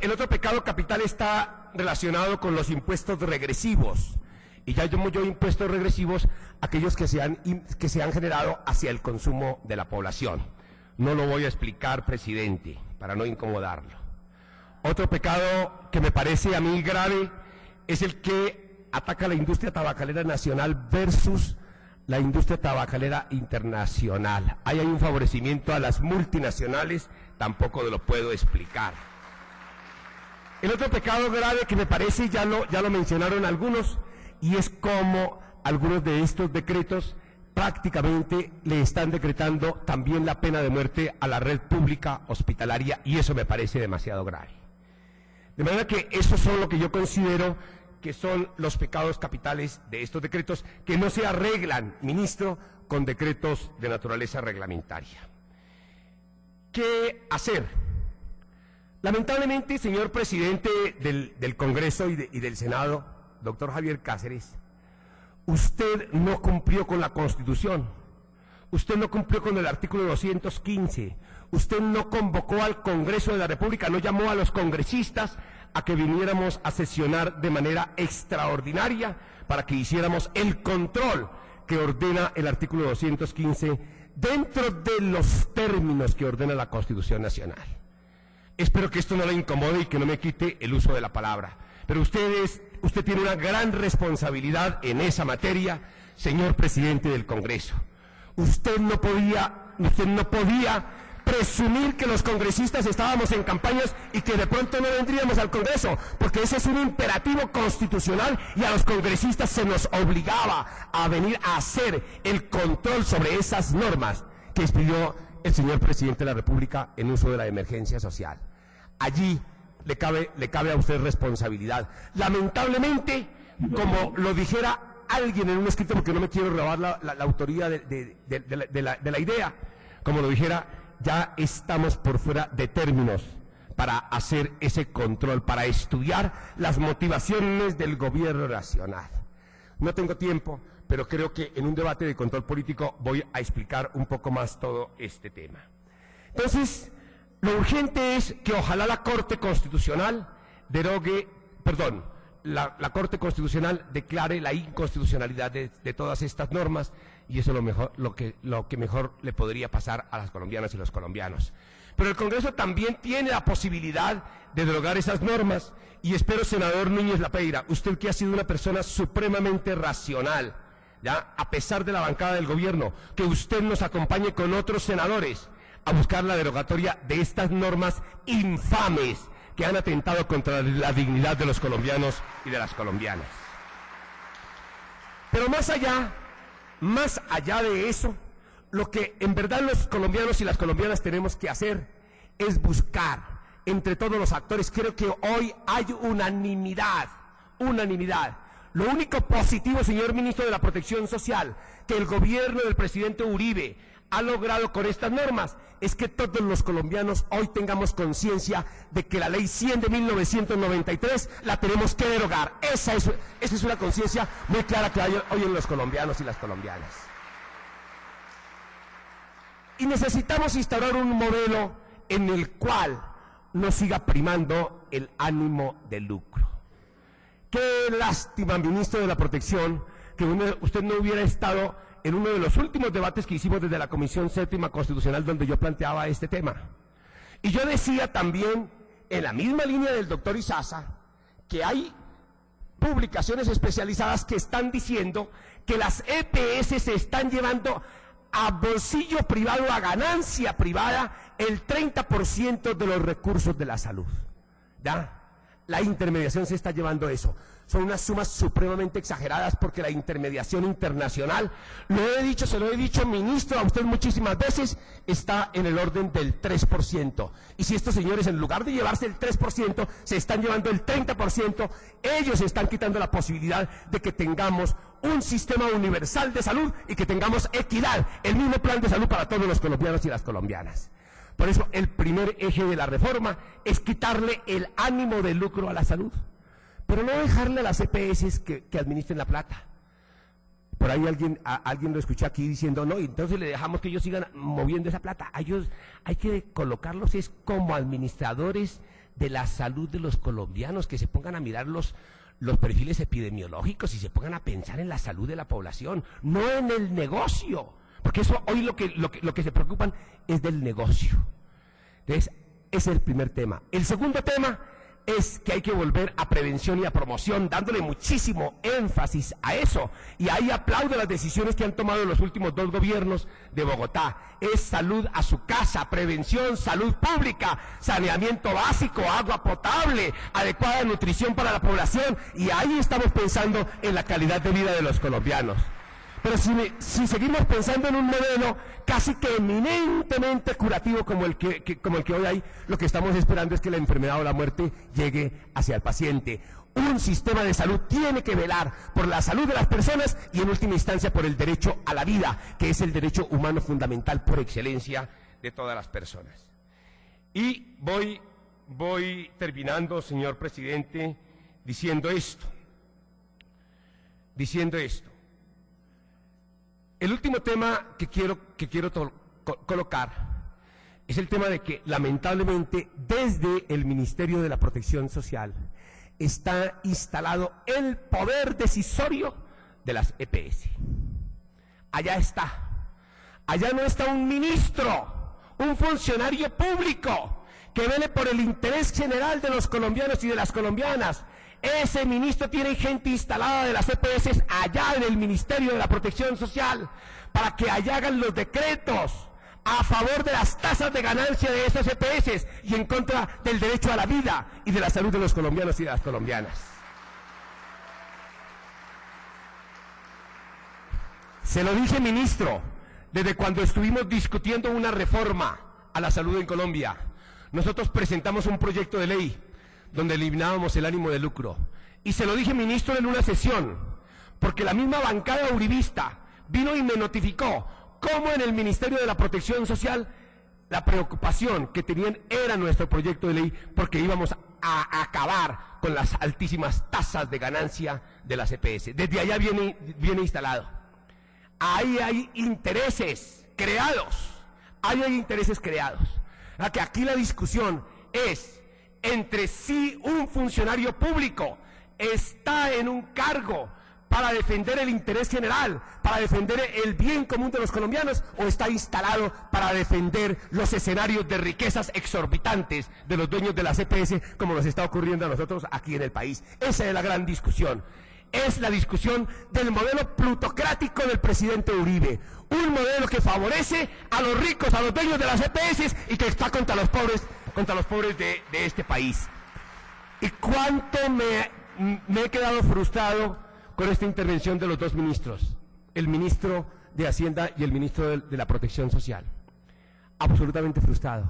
El otro pecado capital está relacionado con los impuestos regresivos. Y ya llamo yo impuestos regresivos aquellos que se han generado hacia el consumo de la población. No lo voy a explicar, presidente, para no incomodarlo. Otro pecado que me parece a mí grave es el que ataca a la industria tabacalera nacional versus la industria tabacalera internacional. Ahí hay un favorecimiento a las multinacionales, tampoco lo puedo explicar. El otro pecado grave que me parece, ya lo mencionaron algunos, y es como algunos de estos decretos prácticamente le están decretando también la pena de muerte a la red pública hospitalaria, y eso me parece demasiado grave. De manera que esos son lo que yo considero que son los pecados capitales de estos decretos, que no se arreglan, ministro, con decretos de naturaleza reglamentaria. ¿Qué hacer? Lamentablemente, señor presidente del Congreso y del Senado, doctor Javier Cáceres, usted no cumplió con la Constitución, usted no cumplió con el artículo 215, usted no convocó al Congreso de la República, no llamó a los congresistas a que viniéramos a sesionar de manera extraordinaria para que hiciéramos el control que ordena el artículo 215 dentro de los términos que ordena la Constitución Nacional. Espero que esto no le incomode y que no me quite el uso de la palabra, pero usted tiene una gran responsabilidad en esa materia, señor presidente del Congreso. Usted no podía presumir que los congresistas estábamos en campañas y que de pronto no vendríamos al Congreso, porque ese es un imperativo constitucional y a los congresistas se nos obligaba a venir a hacer el control sobre esas normas que expidió el señor presidente de la República en uso de la emergencia social. Allí le cabe a usted responsabilidad. Lamentablemente, como lo dijera alguien en un escrito, porque no me quiero robar la autoría de la idea, como lo dijera, ya estamos por fuera de términos para hacer ese control, para estudiar las motivaciones del gobierno nacional. No tengo tiempo, pero creo que en un debate de control político voy a explicar un poco más todo este tema. Entonces, lo urgente es que ojalá la Corte Constitucional la Corte Constitucional declare la inconstitucionalidad de todas estas normas, y eso es lo que mejor le podría pasar a las colombianas y los colombianos. Pero el Congreso también tiene la posibilidad de derogar esas normas, y espero, senador Núñez Lapeira, usted que ha sido una persona supremamente racional, ¿ya?, a pesar de la bancada del gobierno, que usted nos acompañe con otros senadores a buscar la derogatoria de estas normas infames que han atentado contra la dignidad de los colombianos y de las colombianas. Pero más allá de eso, lo que en verdad los colombianos y las colombianas tenemos que hacer es buscar entre todos los actores. Creo que hoy hay unanimidad. Lo único positivo, señor ministro de la Protección Social, que el gobierno del presidente Uribe ha logrado con estas normas, es que todos los colombianos hoy tengamos conciencia de que la ley 100 de 1993 la tenemos que derogar. Esa es una conciencia muy clara que hay hoy en los colombianos y las colombianas. Y necesitamos instaurar un modelo en el cual no siga primando el ánimo de lucro. Qué lástima, ministro de la Protección, que usted no hubiera estado en uno de los últimos debates que hicimos desde la Comisión Séptima Constitucional, donde yo planteaba este tema. Y yo decía también, en la misma línea del doctor Izaza, que hay publicaciones especializadas que están diciendo que las EPS se están llevando a bolsillo privado, a ganancia privada, el 30% de los recursos de la salud. ¿Ya? La intermediación se está llevando eso. Son unas sumas supremamente exageradas, porque la intermediación internacional, se lo he dicho, ministro, a usted muchísimas veces, está en el orden del 3%. Y si estos señores, en lugar de llevarse el 3%, se están llevando el 30%, ellos están quitando la posibilidad de que tengamos un sistema universal de salud y que tengamos equidad, el mismo plan de salud para todos los colombianos y las colombianas. Por eso el primer eje de la reforma es quitarle el ánimo de lucro a la salud, pero no dejarle a las EPS que administren la plata. Por ahí alguien lo escuché aquí diciendo, no, y entonces le dejamos que ellos sigan moviendo esa plata. A ellos hay que colocarlos es como administradores de la salud de los colombianos, que se pongan a mirar los perfiles epidemiológicos y se pongan a pensar en la salud de la población, no en el negocio, porque eso hoy lo que se preocupan es del negocio. Entonces, ese es el primer tema. El segundo tema es que hay que volver a prevención y a promoción, dándole muchísimo énfasis a eso. Y ahí aplaudo las decisiones que han tomado los últimos 2 gobiernos de Bogotá. Es salud a su casa, prevención, salud pública, saneamiento básico, agua potable, adecuada nutrición para la población. Y ahí estamos pensando en la calidad de vida de los colombianos. Pero si seguimos pensando en un modelo casi que eminentemente curativo como el que hoy hay, lo que estamos esperando es que la enfermedad o la muerte llegue hacia el paciente. Un sistema de salud tiene que velar por la salud de las personas y en última instancia por el derecho a la vida, que es el derecho humano fundamental por excelencia de todas las personas. Y voy terminando, señor presidente, diciendo esto. El último tema que quiero colocar es el tema de que lamentablemente desde el Ministerio de la Protección Social está instalado el poder decisorio de las EPS. Allá está. Allá no está un ministro, un funcionario público que vele por el interés general de los colombianos y de las colombianas. Ese ministro tiene gente instalada de las EPS allá en el Ministerio de la Protección Social para que allá hagan los decretos a favor de las tasas de ganancia de esas EPS y en contra del derecho a la vida y de la salud de los colombianos y de las colombianas. Se lo dije, ministro, desde cuando estuvimos discutiendo una reforma a la salud en Colombia. Nosotros presentamos un proyecto de ley donde eliminábamos el ánimo de lucro. Y se lo dije, ministro, en una sesión, porque la misma bancada uribista vino y me notificó cómo en el Ministerio de la Protección Social la preocupación que tenían era nuestro proyecto de ley, porque íbamos a acabar con las altísimas tasas de ganancia de las EPS. Desde allá viene instalado. Ahí hay intereses creados. A que aquí la discusión es entre si un funcionario público está en un cargo para defender el interés general, para defender el bien común de los colombianos, o está instalado para defender los escenarios de riquezas exorbitantes de los dueños de las EPS, como nos está ocurriendo a nosotros aquí en el país. Esa es la gran discusión. Es la discusión del modelo plutocrático del presidente Uribe, un modelo que favorece a los ricos, a los dueños de las EPS y que está contra los pobres de este país. Y cuánto me he quedado frustrado con esta intervención de los 2 ministros, el ministro de Hacienda y el ministro de la Protección Social. Absolutamente frustrado,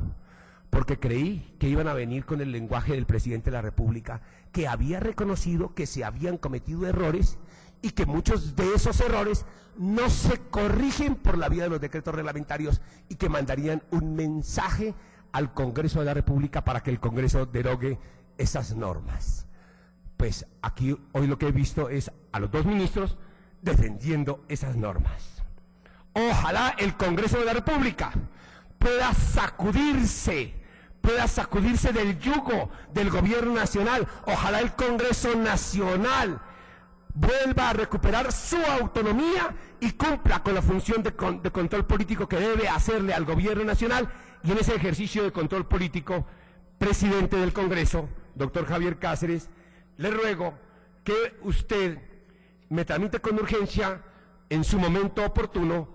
porque creí que iban a venir con el lenguaje del presidente de la República, que había reconocido que se habían cometido errores y que muchos de esos errores no se corrigen por la vía de los decretos reglamentarios y que mandarían un mensaje al Congreso de la República para que el Congreso derogue esas normas. Pues aquí hoy lo que he visto es a los 2 ministros defendiendo esas normas. Ojalá el Congreso de la República pueda sacudirse del yugo del gobierno nacional. Ojalá el Congreso Nacional vuelva a recuperar su autonomía y cumpla con la función de control político que debe hacerle al gobierno nacional. Y en ese ejercicio de control político, presidente del Congreso, doctor Javier Cáceres, le ruego que usted me tramite con urgencia, en su momento oportuno,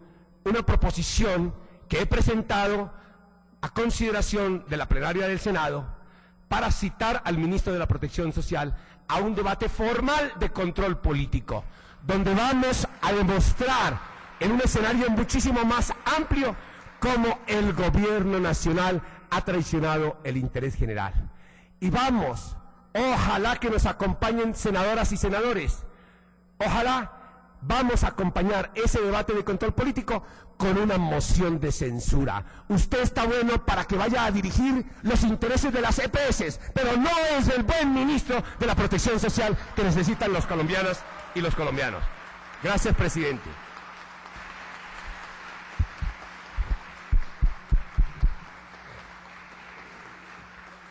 una proposición que he presentado a consideración de la plenaria del Senado para citar al ministro de la Protección Social a un debate formal de control político, donde vamos a demostrar en un escenario muchísimo más amplio cómo el gobierno nacional ha traicionado el interés general. Y vamos, ojalá que nos acompañen senadoras y senadores, ojalá vamos a acompañar ese debate de control político con una moción de censura. Usted está bueno para que vaya a dirigir los intereses de las EPS, pero no es el buen ministro de la Protección Social que necesitan los colombianas y los colombianos. Gracias, presidente.